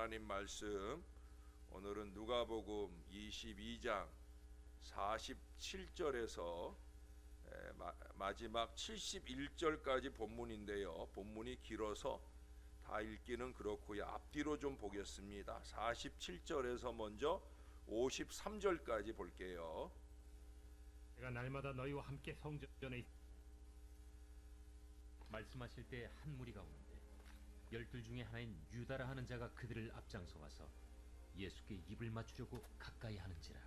하나님 말씀 오늘은 누가복음 22장 47절에서 마지막 71절까지 본문인데요. 본문이 길어서 다 읽기는 그렇고요. 앞뒤로 좀 보겠습니다. 47절에서 먼저 53절까지 볼게요. 내가 날마다 너희와 함께 성전에 말씀하실 때 한 무리가 오는데 열둘 중에 하나인 유다라 하는 자가 그들을 앞장서 와서 예수께 입을 맞추려고 가까이 하는지라.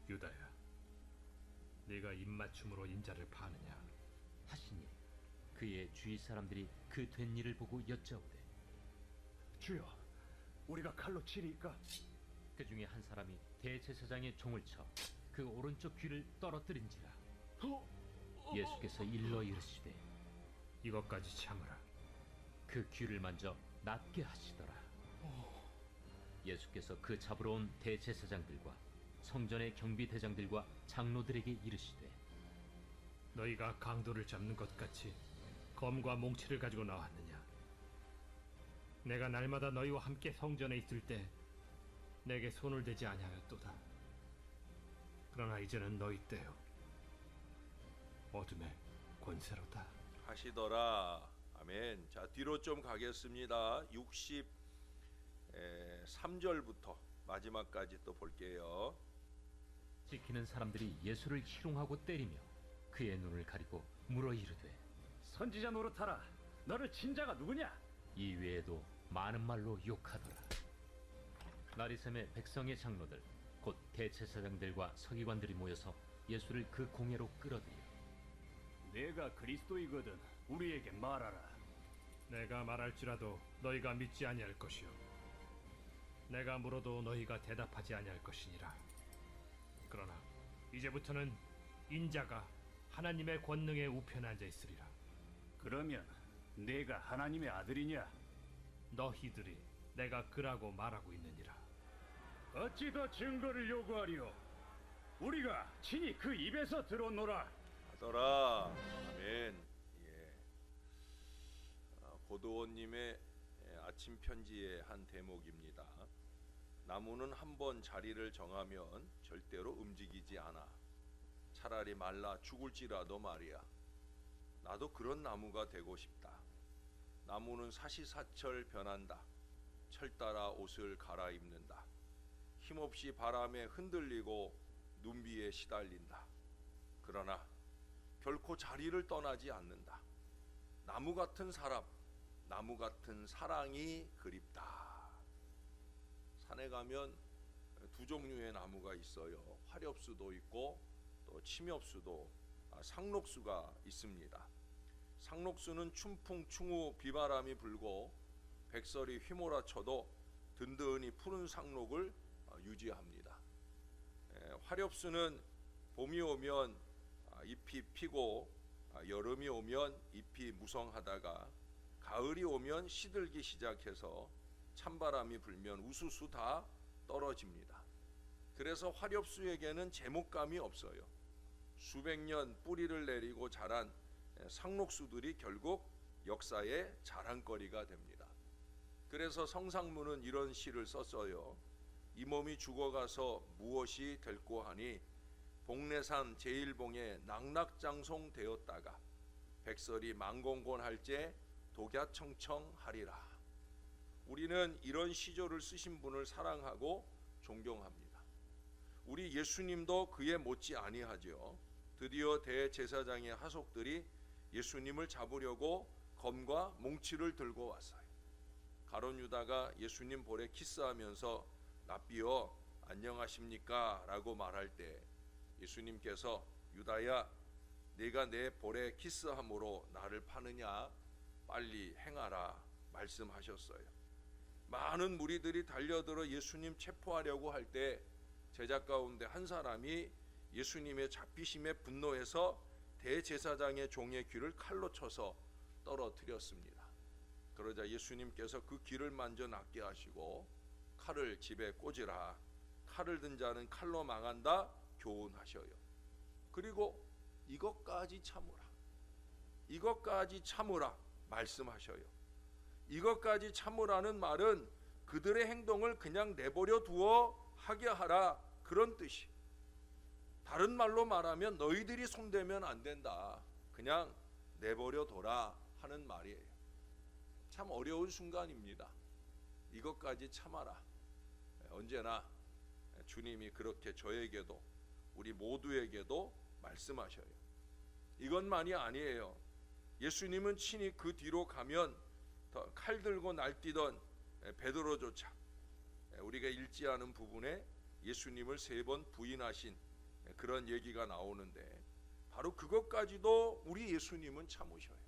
유다야, 네가 입맞춤으로 인자를 파느냐? 하시니 그의 주위 사람들이 그 된 일을 보고 여짜오되, 주여, 우리가 칼로 치리까? 그 중에 한 사람이 대제사장의 종을 쳐 그 오른쪽 귀를 떨어뜨린지라. 예수께서 일러 이르시되, 이것까지 참으라. 그 귀를 만져 낫게 하시더라. 예수께서 그 잡으러 온 대제사장들과 성전의 경비대장들과 장로들에게 이르시되, 너희가 강도를 잡는 것 같이 검과 몽치를 가지고 나왔느냐? 내가 날마다 너희와 함께 성전에 있을 때 내게 손을 대지 아니하였도다. 그러나 이제는 너희 때요, 어둠의 권세로다 하시더라. 아멘. 자, 뒤로 좀 가겠습니다. 63절부터 마지막까지 또 볼게요. 지키는 사람들이 예수를 희롱하고 때리며 그의 눈을 가리고 물어 이르되, 선지자 노릇하라. 너를 친 자가 누구냐? 이 외에도 많은 말로 욕하더라. 나리샘의 백성의 장로들 곧 대제사장들과 서기관들이 모여서 예수를 그 공회로 끌어들여, 내가 그리스도이거든 우리에게 말하라. 내가 말할지라도 너희가 믿지 아니할 것이요, 내가 물어도 너희가 대답하지 아니할 것이니라. 그러나 이제부터는 인자가 하나님의 권능의 우편에 앉아 있으리라. 그러면 내가 하나님의 아들이냐? 너희들이 내가 그라고 말하고 있느니라. 어찌 더 증거를 요구하리요? 우리가 친히 그 입에서 들었노라. 하더라. 아멘. 예. 고도원님의 아침 편지의 한 대목입니다. 나무는 한번 자리를 정하면 절대로 움직이지 않아. 차라리 말라 죽을지라도 말이야. 나도 그런 나무가 되고 싶다. 나무는 사시사철 변한다. 철 따라 옷을 갈아입는다. 힘없이 바람에 흔들리고 눈비에 시달린다. 그러나 결코 자리를 떠나지 않는다. 나무 같은 사람, 나무 같은 사랑이 그립다. 산에 가면 두 종류의 나무가 있어요. 화렵수도 있고 또 침엽수도, 상록수가 있습니다. 상록수는 춘풍 충우 비바람이 불고 백설이 휘몰아쳐도 든든히 푸른 상록을 유지합니다. 화렵수는 봄이 오면 잎이 피고 여름이 오면 잎이 무성하다가 가을이 오면 시들기 시작해서 찬바람이 불면 우수수 다 떨어집니다. 그래서 화렵수에게는 제목감이 없어요. 수백 년 뿌리를 내리고 자란 상록수들이 결국 역사의 자랑거리가 됩니다. 그래서 성상문은 이런 시를 썼어요. 이 몸이 죽어가서 무엇이 될꼬 하니 복례산 제일봉에 낙낙장송 되었다가 백설이 망공곤할제 독야청청하리라. 우리는 이런 시조를 쓰신 분을 사랑하고 존경합니다. 우리 예수님도 그에 못지 아니하죠. 드디어 대제사장의 하속들이 예수님을 잡으려고 검과 몽치를 들고 왔어요. 가룟 유다가 예수님 볼에 키스하면서 랍비여 안녕하십니까 라고 말할 때 예수님께서 유다야, 네가 내 볼에 키스함으로 나를 파느냐? 빨리 행하라 말씀하셨어요. 많은 무리들이 달려들어 예수님 체포하려고 할 때 제자 가운데 한 사람이 예수님의 잡히심에 분노해서 대제사장의 종의 귀를 칼로 쳐서 떨어뜨렸습니다. 그러자 예수님께서 그 귀를 만져 낫게 하시고 칼을 집에 꽂으라. 칼을 든 자는 칼로 망한다 교훈하셔요. 그리고 이것까지 참으라. 이것까지 참으라 말씀하셔요. 이것까지 참으라는 말은 그 그들의 행동을 그냥 내버려 두어 하게 하라, 그런 뜻이. 다른 말로 말하면 너희들이 손대면 안 된다, 그냥 내버려 둬라 하는 말이에요. 참 어려운 순간입니다. 이것까지 참아라. 언제나 주님이 그렇게 저에게도 우리 모두에게도 말씀하셔요. 이것만이 아니에요. 예수님은 친히 그 뒤로 가면 더 칼 들고 날뛰던 베드로조차 우리가 읽지 않은 부분에 예수님을 3번 부인하신 그런 얘기가 나오는데, 바로 그것까지도 우리 예수님은 참으셔요.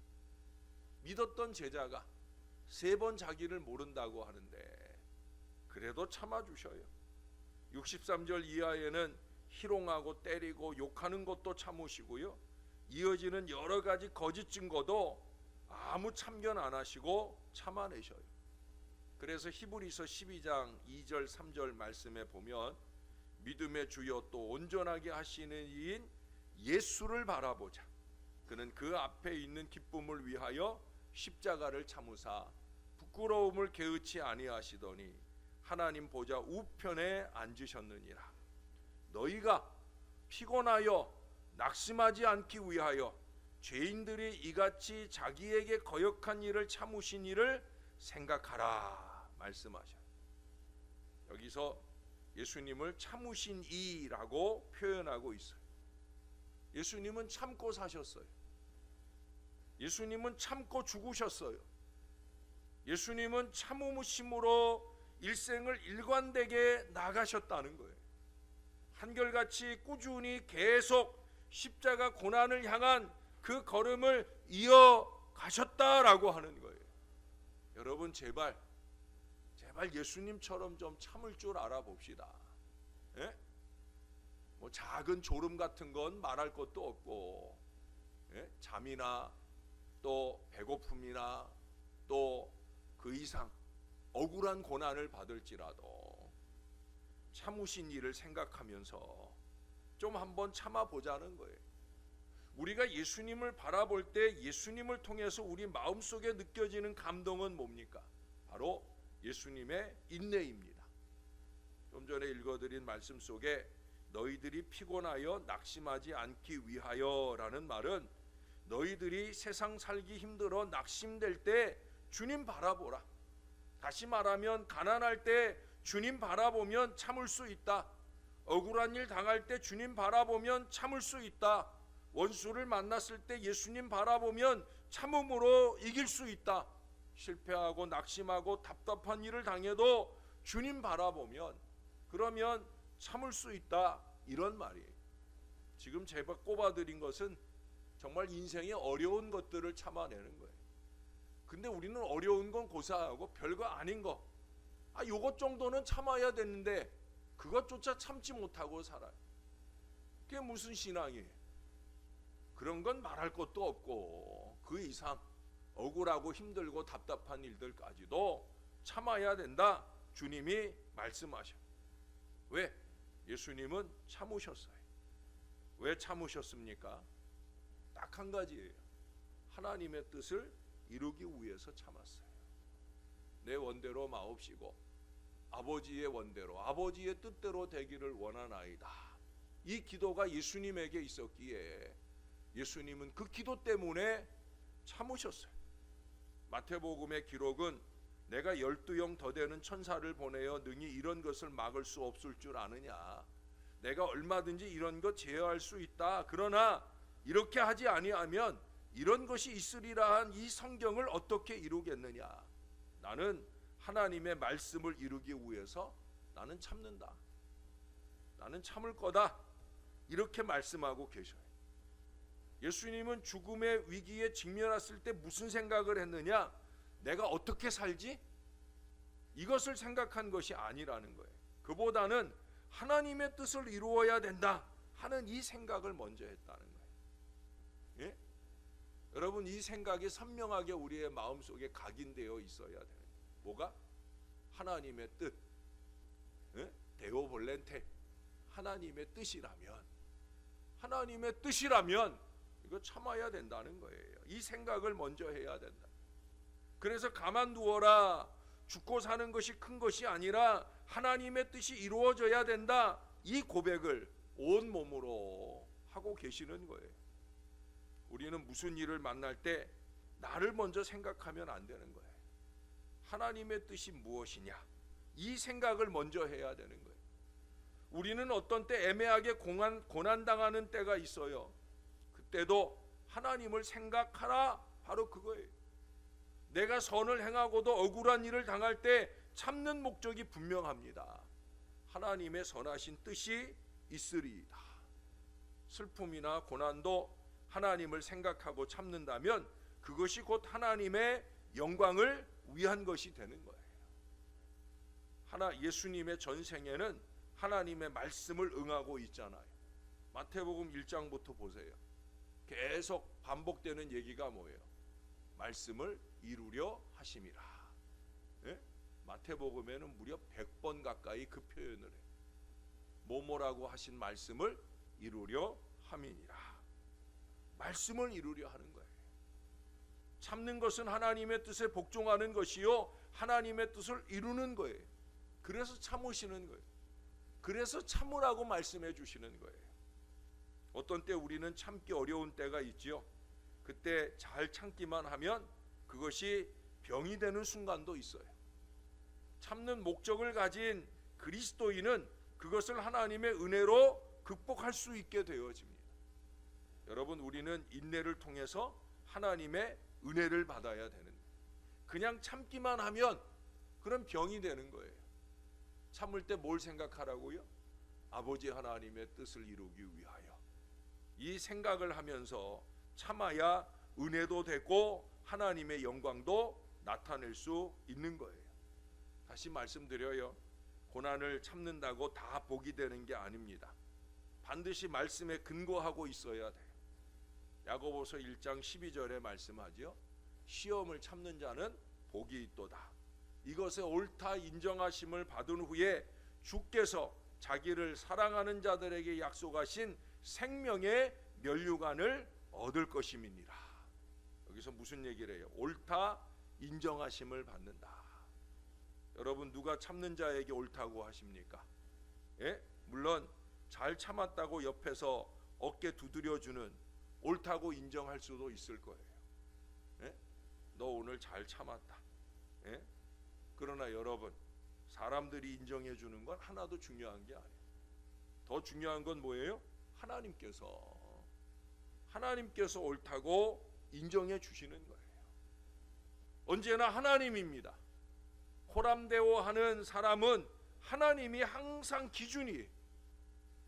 믿었던 제자가 3번 자기를 모른다고 하는데 그래도 참아주셔요. 63절 이하에는 희롱하고 때리고 욕하는 것도 참으시고요, 이어지는 여러 가지 거짓 증거도 아무 참견 안 하시고 참아내셔요. 그래서 히브리서 12장 2절 3절 말씀에 보면 믿음의 주여 또 온전하게 하시는 이인 예수를 바라보자. 그는 그 앞에 있는 기쁨을 위하여 십자가를 참으사 부끄러움을 개의치 아니하시더니 하나님 보좌 우편에 앉으셨느니라. 너희가 피곤하여 낙심하지 않기 위하여 죄인들이 이같이 자기에게 거역한 일을 참으신 일을 생각하라 말씀하셔요. 여기서 예수님을 참으신 이라고 표현하고 있어요. 예수님은 참고 사셨어요. 예수님은 참고 죽으셨어요. 예수님은 참으심으로 일생을 일관되게 나가셨다는 거예요. 한결같이 꾸준히 계속 십자가 고난을 향한 그 걸음을 이어가셨다라고 하는 거예요. 여러분 제발 예수님처럼 좀 참을 줄 알아봅시다. 예? 뭐 작은 졸음 같은 건 말할 것도 없고, 예? 잠이나 또 배고픔이나 또 그 이상 억울한 고난을 받을지라도 참으신 일을 생각하면서 좀 한번 참아보자는 거예요. 우리가 예수님을 바라볼 때 예수님을 통해서 우리 마음속에 느껴지는 감동은 뭡니까? 바로 예수님의 인내입니다. 좀 전에 읽어드린 말씀 속에 너희들이 피곤하여 낙심하지 않기 위하여 라는 말은 너희들이 세상 살기 힘들어 낙심될 때 주님 바라보라. 다시 말하면 가난할 때 주님 바라보면 참을 수 있다. 억울한 일 당할 때 주님 바라보면 참을 수 있다. 원수를 만났을 때 예수님 바라보면 참음으로 이길 수 있다. 실패하고 낙심하고 답답한 일을 당해도 주님 바라보면 그러면 참을 수 있다, 이런 말이에요. 지금 제가 꼽아드린 것은 정말 인생의 어려운 것들을 참아내는 거예요. 근데 우리는 어려운 건 고사하고 별거 아닌 거, 요것 정도는 참아야 되는데 그것조차 참지 못하고 살아요. 그게 무슨 신앙이에요? 그런 건 말할 것도 없고 그 이상 억울하고 힘들고 답답한 일들까지도 참아야 된다, 주님이 말씀하셔. 왜? 예수님은 참으셨어요. 왜 참으셨습니까? 딱 한 가지예요. 하나님의 뜻을 이루기 위해서 참았어요. 내 원대로 마옵시고 아버지의 원대로 아버지의 뜻대로 되기를 원하나이다. 이 기도가 예수님에게 있었기에 예수님은 그 기도 때문에 참으셨어요. 마태복음의 기록은 내가 12영 더 되는 천사를 보내어 능히 이런 것을 막을 수 없을 줄 아느냐. 내가 얼마든지 이런 것 제어할 수 있다. 그러나 이렇게 하지 아니하면 이런 것이 있으리라 한 이 성경을 어떻게 이루겠느냐. 나는 하나님의 말씀을 이루기 위해서 나는 참는다. 나는 참을 거다. 이렇게 말씀하고 계셔요. 예수님은 죽음의 위기에 직면했을 때 무슨 생각을 했느냐? 내가 어떻게 살지? 이것을 생각한 것이 아니라는 거예요. 그보다는 하나님의 뜻을 이루어야 된다 하는 이 생각을 먼저 했다는 거예요. 예? 여러분, 이 생각이 선명하게 우리의 마음속에 각인되어 있어야 돼요. 뭐가? 하나님의 뜻. 예? 데오 볼렌테. 하나님의 뜻이라면 이거 참아야 된다는 거예요. 이 생각을 먼저 해야 된다. 그래서 가만 두어라. 죽고 사는 것이 큰 것이 아니라 하나님의 뜻이 이루어져야 된다. 이 고백을 온 몸으로 하고 계시는 거예요. 우리는 무슨 일을 만날 때 나를 먼저 생각하면 안 되는 거예요. 하나님의 뜻이 무엇이냐, 이 생각을 먼저 해야 되는 거예요. 우리는 어떤 때 애매하게 고난당하는 때가 있어요. 그때도 하나님을 생각하라, 바로 그거예요. 내가 선을 행하고도 억울한 일을 당할 때 참는 목적이 분명합니다. 하나님의 선하신 뜻이 있으리이다. 슬픔이나 고난도 하나님을 생각하고 참는다면 그것이 곧 하나님의 영광을 위한 것이 되는 거예요. 예수님의 전생에는 하나님의 말씀을 응하고 있잖아요. 마태복음 1장부터 보세요. 계속 반복되는 얘기가 뭐예요? 말씀을 이루려 하심이라. 예? 마태복음에는 무려 100번 가까이 그 표현을 해요. 뭐뭐라고 하신 말씀을 이루려 함이니라. 말씀을 이루려 하는 거예요. 참는 것은 하나님의 뜻에 복종하는 것이요, 하나님의 뜻을 이루는 거예요. 그래서 참으시는 거예요. 그래서 참으라고 말씀해 주시는 거예요. 어떤 때 우리는 참기 어려운 때가 있지요. 그때 잘 참기만 하면 그것이 병이 되는 순간도 있어요. 참는 목적을 가진 그리스도인은 그것을 하나님의 은혜로 극복할 수 있게 되어집니다. 여러분, 우리는 인내를 통해서 하나님의 은혜를 받아야 되는 거예요. 그냥 참기만 하면 그런 병이 되는 거예요. 참을 때 뭘 생각하라고요? 아버지 하나님의 뜻을 이루기 위하여. 이 생각을 하면서 참아야 은혜도 되고 하나님의 영광도 나타낼 수 있는 거예요. 다시 말씀드려요. 고난을 참는다고 다 복이 되는 게 아닙니다. 반드시 말씀에 근거하고 있어야 돼요. 야고보서 1장 12절에 말씀하죠. 시험을 참는 자는 복이 있도다. 이것에 옳다 인정하심을 받은 후에 주께서 자기를 사랑하는 자들에게 약속하신 생명의 면류관을 얻을 것임이니라. 여기서 무슨 얘기를 해요? 옳다 인정하심을 받는다. 여러분, 누가 참는 자에게 옳다고 하십니까? 예? 물론 잘 참았다고 옆에서 어깨 두드려주는, 옳다고 인정할 수도 있을 거예요. 예? 너 오늘 잘 참았다. 예? 그러나 여러분, 사람들이 인정해 주는 건 하나도 중요한 게 아니에요. 더 중요한 건 뭐예요? 하나님께서 옳다고 인정해 주시는 거예요. 언제나 하나님입니다. 호람대오하는 사람은 하나님이 항상 기준이에요.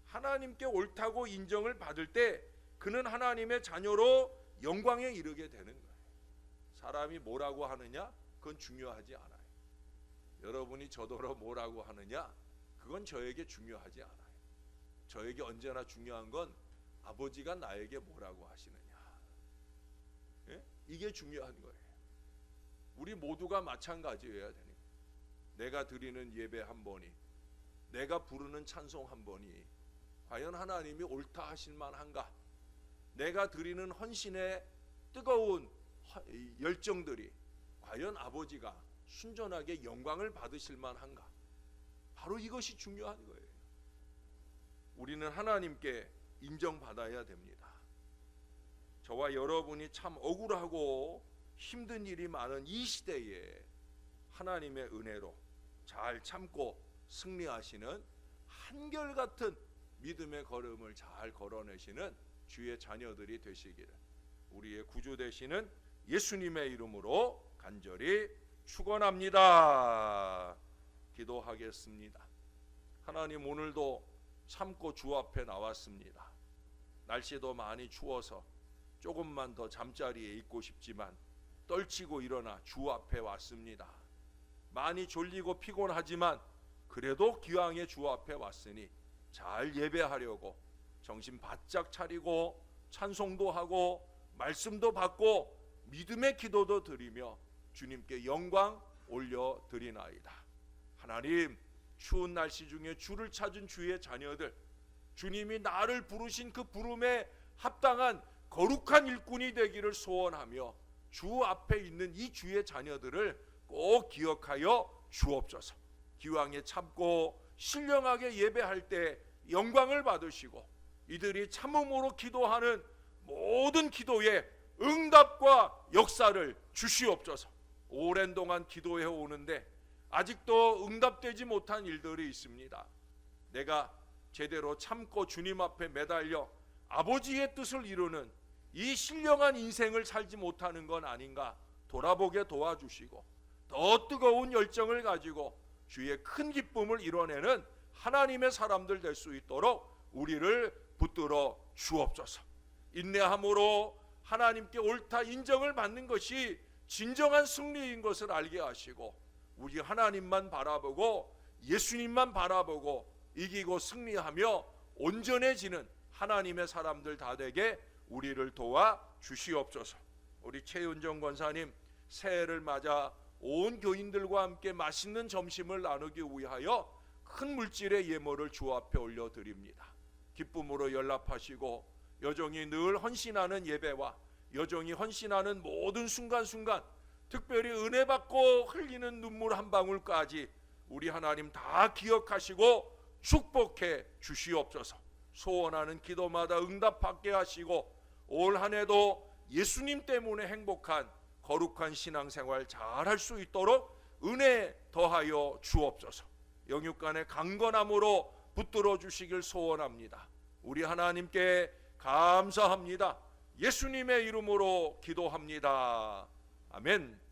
하나님께 옳다고 인정을 받을 때 그는 하나님의 자녀로 영광에 이르게 되는 거예요. 사람이 뭐라고 하느냐? 그건 중요하지 않아요. 여러분이 저더러 뭐라고 하느냐? 그건 저에게 중요하지 않아요. 저에게 언제나 중요한 건 아버지가 나에게 뭐라고 하시느냐. 예? 이게 중요한 거예요. 우리 모두가 마찬가지여야 되는 거예요. 내가 드리는 예배 한 번이, 내가 부르는 찬송 한 번이 과연 하나님이 옳다 하실 만한가? 내가 드리는 헌신의 뜨거운 열정들이 과연 아버지가 순전하게 영광을 받으실 만한가? 바로 이것이 중요한 거예요. 우리는 하나님께 인정받아야 됩니다. 저와 여러분이 참 억울하고 힘든 일이 많은 이 시대에 하나님의 은혜로 잘 참고 승리하시는 한결같은 믿음의 걸음을 잘 걸어내시는 주의 자녀들이 되시기를 우리의 구주 되시는 예수님의 이름으로 간절히 축원합니다. 기도하겠습니다. 하나님, 오늘도 참고 주 앞에 나왔습니다. 날씨도 많이 추워서 조금만 더 잠자리에 있고 싶지만 떨치고 일어나 주 앞에 왔습니다. 많이 졸리고 피곤하지만 그래도 기왕에 주 앞에 왔으니 잘 예배하려고 정신 바짝 차리고 찬송도 하고 말씀도 받고 믿음의 기도도 드리며 주님께 영광 올려드리나이다. 하나님, 추운 날씨 중에 주를 찾은 주의 자녀들, 주님이 나를 부르신 그 부름에 합당한 거룩한 일꾼이 되기를 소원하며 주 앞에 있는 이 주의 자녀들을 꼭 기억하여 주옵소서. 기왕에 참고 신령하게 예배할 때 영광을 받으시고 이들이 참음으로 기도하는 모든 기도에 응답과 역사를 주시옵소서. 오랜 동안 기도해 오는데 아직도 응답되지 못한 일들이 있습니다. 내가 제대로 참고 주님 앞에 매달려 아버지의 뜻을 이루는 이 신령한 인생을 살지 못하는 건 아닌가 돌아보게 도와주시고 더 뜨거운 열정을 가지고 주의 큰 기쁨을 이뤄내는 하나님의 사람들 될 수 있도록 우리를 붙들어 주옵소서. 인내함으로 하나님께 옳다 인정을 받는 것이 진정한 승리인 것을 알게 하시고 우리 하나님만 바라보고 예수님만 바라보고 이기고 승리하며 온전해지는 하나님의 사람들 다 되게 우리를 도와 주시옵소서. 우리 최윤정 권사님 새해를 맞아 온 교인들과 함께 맛있는 점심을 나누기 위하여 큰 물질의 예물을 주 앞에 올려드립니다. 기쁨으로 연락하시고 여정이 늘 헌신하는 예배와 여정이 헌신하는 모든 순간순간 특별히 은혜 받고 흘리는 눈물 한 방울까지 우리 하나님 다 기억하시고 축복해 주시옵소서. 소원하는 기도마다 응답받게 하시고 올 한 해도 예수님 때문에 행복한 거룩한 신앙생활 잘 할 수 있도록 은혜 더하여 주옵소서. 영육간의 강건함으로 붙들어 주시길 소원합니다. 우리 하나님께 감사합니다. 예수님의 이름으로 기도합니다. 아멘.